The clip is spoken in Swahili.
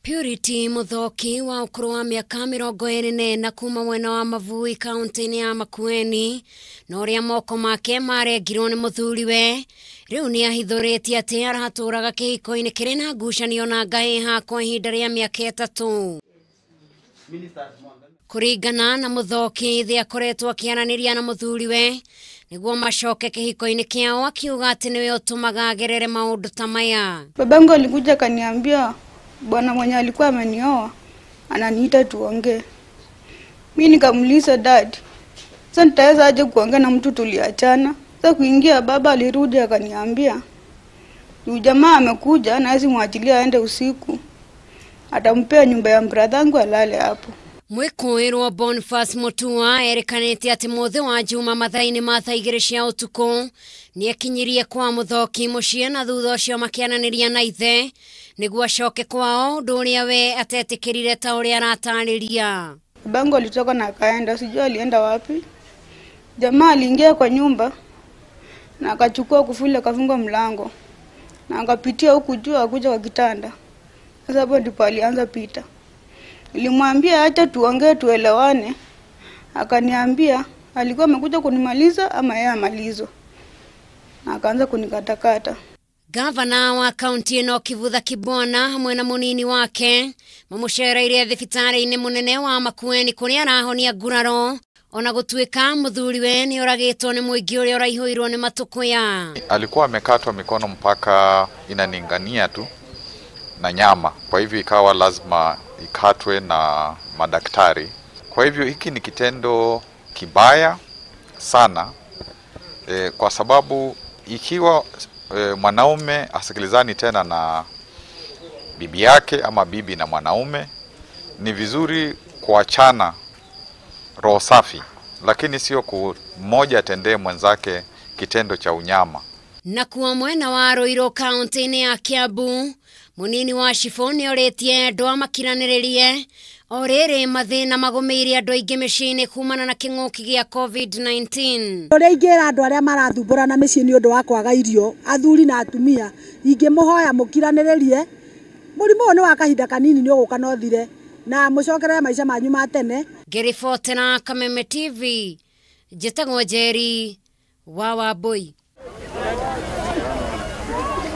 Purity muthoki wa ukuru wa miaka 24 kuma Mwena wa Mavui kaunti-ini ya Makueni na uria moko make marengirwo ni muthuriwe riu ni ahithuritie ati arahaturaga kihiko-ini kiri na ngucanio na ngahiha kwa ihinda ria miaka 3. Kuringana na muthoki thia akoretwo akiaraniria na muthuriwe niguo macoke kihiko-ini kiao akiuga ati niwe utumaga agerere maundu ta maya. Babangu alikuja kaniambia bwana mwenye alikuwa amenioa ananiita tuongee. Mimi nikamuuliza dad, sasa nitaweza aje kuongea na mtu tuliachana? Sasa kuingia baba alirudi akaniambia huyu jamaa amekuja na asimwachilia aende usiku, atampea nyumba ya bradhangu alale hapo. Mwikuirwo Boniface Mutua erekanite ati muthe wa juma mathaini ma thaa 2 cia utuku ni akinyirie kwa muthoki mucii na thutha ucio makiananiria na ithe niguo acoke kwao nduria we atetikirire ta uria aratariria. Babangu alitoka na akaenda, sijui alienda wapi. Jamaa aliingia kwa nyumba na akachukua kufuli akafunga mlango na akapitia huku juu akuja kwa kitanda. Sasa hapo ndipo alianza pita. Nilimwambia acha tuongee tuelewane. Akaniambia alikuwa amekuja kunimaliza ama yeye amalizo. Na akaanza kunikatakata. Gavana wa kaunti-ini Kivutha Kibwana hamwe na munini wake mamucereire thibitari-ini munene wa Makueni kuria arahonia nguraro ona gutuika muthuriwe ni uragitwo ni muingi uria uraihuirwo ni matukuya. Alikuwa amekatwa mikono mpaka inaningania tu na nyama, kwa hivyo ikawa lazima ikatwe na madaktari. Kwa hivyo hiki ni kitendo kibaya sana kwa sababu ikiwa mwanaume asikilizani tena na bibi yake ama bibi na mwanaume, ni vizuri kuachana roho safi, lakini sio mmoja atendee mwenzake kitendo cha unyama. Na kuwa Mwena wa Haaro kaunti-ini ya Kiambu munini wa shifoni oretie andu amakiraniririe orere mathina magumiire andu aingi micini kumana na king'uki gia COVID-19. Ore ingira andu aria marathumbura na micii ni undu wa kwaga irio, athuri na atumia, ingimuhoya mukiraniririe murimu ni wa kahinda kanini ni uguka no thire na mucokerere maica manyu ma tene. Ngiribotera Kameme TV, njitagwo Njeri wa Wambui.